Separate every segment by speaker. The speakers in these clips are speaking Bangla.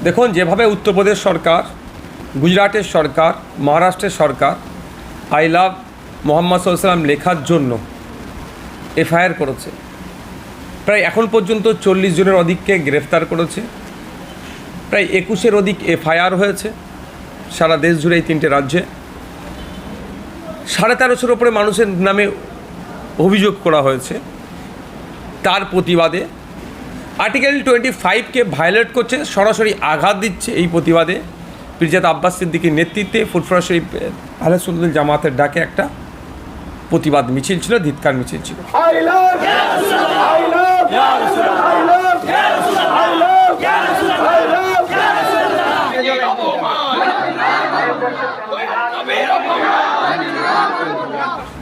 Speaker 1: দেখুন, যেভাবে উত্তরপ্রদেশ সরকার, গুজরাটের সরকার, মহারাষ্ট্রের সরকার আই লাভ মোহাম্মদ সাল্লাম লেখার জন্য এফআইআর করেছে, প্রায় এখন পর্যন্ত 40 জনের অধিককে গ্রেফতার করেছে, প্রায় 21-এর অধিক এফআইআর হয়েছে সারা দেশ জুড়ে এই 3টে রাজ্যে। 1350-এর ওপরে মানুষের নামে অভিযোগ করা হয়েছে। তার প্রতিবাদে আর্টিকেল 25কে ভায়োলেট করছে, সরাসরি আঘাত দিচ্ছে। এই প্রতিবাদে পিরজাদা আব্বাস সিদ্দিকীর নেতৃত্বে ফুরফুরা শরীফ আহলে সুন্নাত জামাতের ডাকে একটা প্রতিবাদ মিছিল ছিল, ধিক্কার মিছিল ছিল।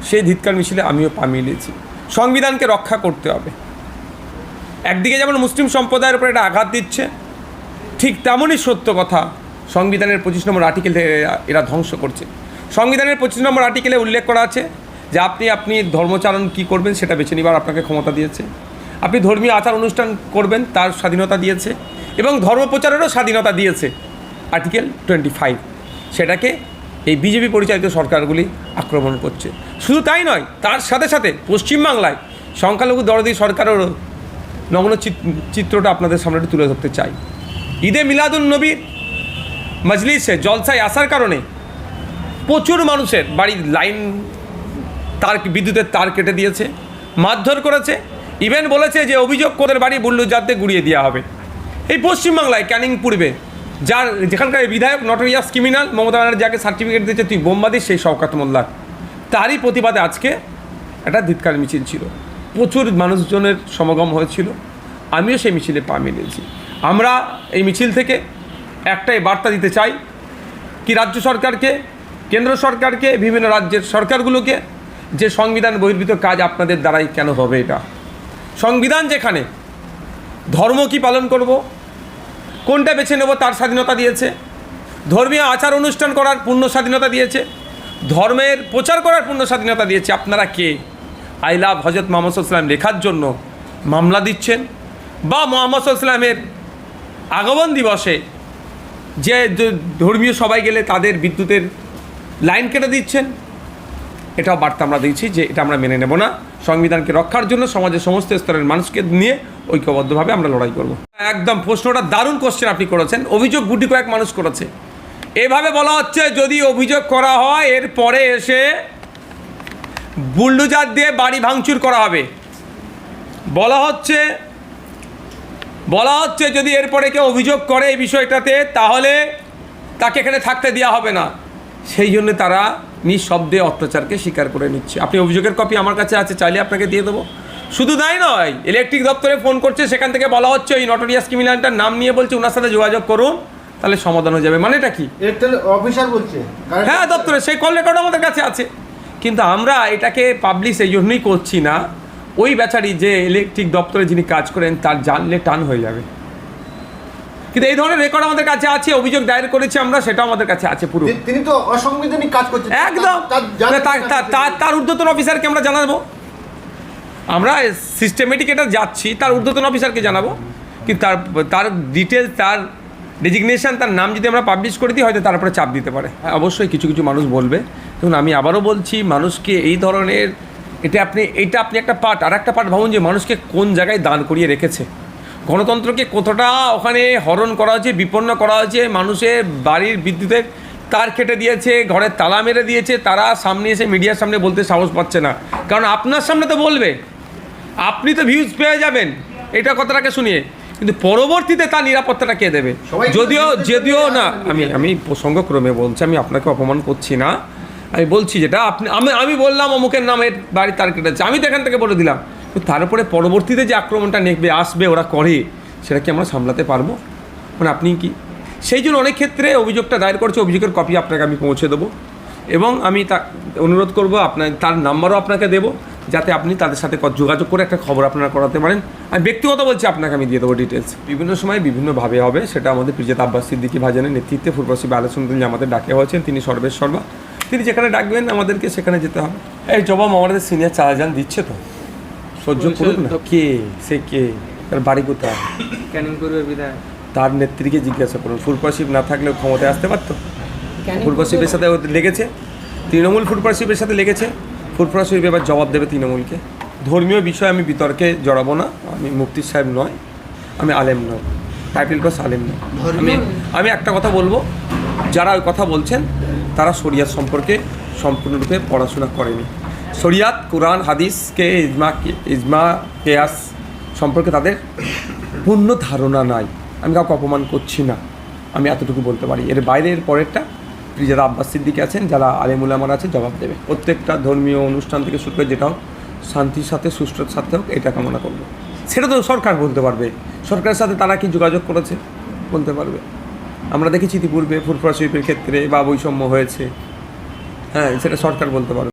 Speaker 1: সেই ধিক্কার মিছিলে আমিও পা মিলিয়েছি। সংবিধানকে রক্ষা করতে হবে। একদিকে যেমন মুসলিম সম্প্রদায়ের উপর এটা আঘাত দিচ্ছে, ঠিক তেমনই সত্য কথা সংবিধানের 25 নম্বর আর্টিকেল এরা ধ্বংস করছে। সংবিধানের 25 নম্বর আর্টিকেলে উল্লেখ করা আছে যে আপনি ধর্মচারণ কী করবেন সেটা বেছে নেবার আপনাকে ক্ষমতা দিয়েছে। আপনি ধর্মীয় আচার অনুষ্ঠান করবেন তার স্বাধীনতা দিয়েছে, এবং ধর্মপ্রচারেরও স্বাধীনতা দিয়েছে আর্টিকেল 25। সেটাকে এই বিজেপি পরিচালিত সরকারগুলি আক্রমণ করছে। শুধু তাই নয়, তার সাথে সাথে পশ্চিমবাংলায় সংখ্যালঘু দরদি সরকারেরও নগ্ন চিত্রটা আপনাদের সামনে তুলে ধরতে চাই। ঈদে মিলাদুন নবীর মজলিসে জলসায় আসার কারণে প্রচুর মানুষের বাড়ির লাইন বিদ্যুতের তার কেটে দিয়েছে, মারধর করেছে, ইভেন বলেছে যে অভিযোগ কোদের বাড়ি বুল্ডোজারতে গুড়িয়ে দেওয়া হবে। এই পশ্চিমবাংলায় ক্যানিং পূর্বে যেখানকার বিধায়ক নটোরিয়াস ক্রিমিনাল মমতা ব্যানার্জি যাকে সার্টিফিকেট দিয়েছে তুই বোমবাদী, সেই শওকত মোল্লার, তারই প্রতিবাদে আজকে একটা ধিক্কার মিছিল ছিল। প্রচুর মানুষজনের সমাগম হয়েছিল, আমিও সেই মিছিলে পা মিলিয়েছি। আমরা এই মিছিল থেকে একটাই বার্তা দিতে চাই কি রাজ্য সরকারকে, কেন্দ্র সরকারকে, বিভিন্ন রাজ্যের সরকারগুলোকে, যে সংবিধান বহির্ভূত কাজ আপনাদের দ্বারাই কেন হবে? এটা সংবিধান যেখানে ধর্ম কি পালন করব, কোনটা বেছে নেব তার স্বাধীনতা দিয়েছে, ধর্মীয় আচার অনুষ্ঠান করার পূর্ণ স্বাধীনতা দিয়েছে, ধর্মের প্রচার করার পূর্ণ স্বাধীনতা দিয়েছে। আপনারা কে আই লাভ হজরত মোহাম্মদ সাল্লাম লেখার জন্য মামলা দিচ্ছেন, বা মোহাম্মদ সাল্লামের আগমন দিবসে যে ধর্মীয় সবাই গেলে তাদের বিদ্যুতের লাইন কেটে দিচ্ছেন? এটাও বার্তা আমরা দিচ্ছি যে এটা আমরা মেনে নেব না। সংবিধানকে রক্ষার জন্য সমাজের সমস্ত স্তরের মানুষকে নিয়ে ঐক্যবদ্ধভাবে আমরা লড়াই করব। একদম প্রশ্নটা দারুণ কোশ্চেন আপনি করেছেন। অভিযোগ গুটি কয়েক মানুষ করেছে। এভাবে বলা হচ্ছে যদি অভিযোগ করা হয় এরপরে এসে বুলডোজার দিয়ে বাড়ি ভাঙচুর করা হবে। বলা হচ্ছে যদি এরপরে কেউ অভিযোগ করে এই বিষয়টাতে তাহলে তাকে এখানে থাকতে দেওয়া হবে না। সেই জন্য তারা নিঃশব্দে অত্যাচারকে স্বীকার করে নিচ্ছে। আপনি অভিযোগের কপি আমার কাছে আছে, চাইলে আপনাকে দিয়ে দেবো। শুধু তাই নয়, ইলেকট্রিক দপ্তরে ফোন করছে, সেখান থেকে বলা হচ্ছে ওই নটোরিয়াস ক্রিমিনালটার নাম নিয়ে বলছে ওনার সাথে যোগাযোগ করুন, তাহলে সমাধান হয়ে যাবে। মানেটা কি?
Speaker 2: অফিসার বলছে,
Speaker 1: হ্যাঁ, দপ্তরে সেই কল রেকর্ড আমাদের কাছে আছে। কিন্তু আমরা এটাকে পাবলিশ এই জন্যই করছি না, ওই বেচারি যে ইলেকট্রিক দপ্তরে যিনি কাজ করেন তার জানলে টান হয়ে যাবে। কিন্তু এই ধরনের রেকর্ড আমাদের কাছে আছে, অভিযোগ দায়ের করেছি আমরা, সেটাও আমাদের কাছে আছে পুরো।
Speaker 2: তিনি তো অসাংবিধানিক কাজ করছেন
Speaker 1: একদম। তার ঊর্ধ্বতন অফিসারকে আমরা জানাবো, আমরা সিস্টেমেটিক এটা যাচ্ছি, তার ঊর্ধ্বতন অফিসারকে জানাবো। কিন্তু তার ডিটেলস, তার ডেজিগনেশন, তার নাম যদি আমরা পাবলিশ করে দিই হয়তো তার উপরে চাপ দিতে পারে। অবশ্যই কিছু কিছু মানুষ বলবে। দেখুন, আমি আবারও বলছি, মানুষকে এই ধরনের এটা আপনি একটা পার্ট, আর একটা পার্ট ভাবুন যে মানুষকে কোন জায়গায় দান করিয়ে রেখেছে, গণতন্ত্রকে কতটা ওখানে হরণ করা হয়েছে, বিপন্ন করা হয়েছে। মানুষের বাড়ির বিদ্যুতের তার কেটে দিয়েছে, ঘরের তালা মেরে দিয়েছে, তারা সামনে এসে মিডিয়ার সামনে বলতে সাহস পাচ্ছে না, কারণ আপনার সামনে তো বলবে, আপনি তো ভিউজ পেয়ে যাবেন এটা কথাটাকে শুনিয়ে, কিন্তু পরবর্তীতে তার নিরাপত্তাটা কে দেবে? যদিও না, আমি প্রসঙ্গক্রমে বলছি, আমি আপনাকে অপমান করছি না, আমি বলছি যেটা আমি বললাম অমুকের নামের বাড়ি তার কেটেছে, আমি তো এখান থেকে বলে দিলাম, তার উপরে পরবর্তীতে যে আক্রমণটা আসবে ওরা করে, সেটা কি আমরা সামলাতে পারবো? মানে আপনি কি সেই জন্য অনেক ক্ষেত্রে অভিযোগটা দায়ের করছে, অভিযোগের কপি আপনাকে আমি পৌঁছে দেবো, এবং আমি অনুরোধ করবো তার নাম্বারও আপনাকে দেবো, যাতে আপনি তাদের সাথে যোগাযোগ করে একটা খবর আপনারা করাতে পারেন। আমি ব্যক্তিগত বলছি, আপনাকে আমি দিয়ে দেবো ডিটেলস। বিভিন্ন সময় বিভিন্নভাবে হবে, সেটা আমাদের পিরজাদা আব্বাস সিদ্দিকী ভাইজানের নেতৃত্বে ফুরফুরা শরীফ আহলে সুন্নাত জামাতের ডাকে হয়েছেন। তিনি সর্বেসর্বা, তিনি যেখানে ডাকবেন আমাদেরকে সেখানে যেতে হবে। এই জবাব আমাদের সিনিয়র চালাজান দিচ্ছে, তো সহ্য করুন না। কে তার বাড়ি কোথায়?
Speaker 3: ক্যানিং পূর্বের বিধায়ক।
Speaker 1: তার নেত্রীকে জিজ্ঞাসা করুন। ফুরফুরা শিব না থাকলেও ক্ষমতায় আসতে পারতো? ফুরফুরা শিবের সাথে ও লেগেছে, তৃণমূল ফুরফুরা শিবের সাথে লেগেছে, ফুরফুরা শিব এবার জবাব দেবে তৃণমূলকে। ধর্মীয় বিষয়ে আমি বিতর্কে জড়াবো না, আমি মুফতি সাহেব নয়, আমি আলেম নয়, টাইটেল পাস আলেম নয়। আমি একটা কথা বলবো, যারা ওই কথা বলছেন তারা শরিয়াত সম্পর্কে সম্পূর্ণরূপে পড়াশোনা করেনি। শরিয়াত, কোরআন, হাদিসকে ইজমা কেয়াস সম্পর্কে তাদের পূর্ণ ধারণা নাই। আমি কাউকে অপমান করছি না, আমি এতটুকু বলতে পারি। এর বাইরের পরেরটা যারা আব্বাস সিদ্দিকী আছেন, যারা আলেমুলামার আছে, জবাব দেবে। প্রত্যেকটা ধর্মীয় অনুষ্ঠান থেকে শুরু করে যেটা হোক শান্তির সাথে সুষ্ঠুর সাথে হোক, এটা কামনা করবো। সেটা তো সরকার বলতে পারবে, সরকারের সাথে তারা কি যোগাযোগ করেছে বলতে পারবে। আমরা দেখেছি ইতিপূর্বে ফুরফুরা শরীফের ক্ষেত্রে বা বৈষম্য হয়েছে, হ্যাঁ, সেটা সরকার বলতে পারবে।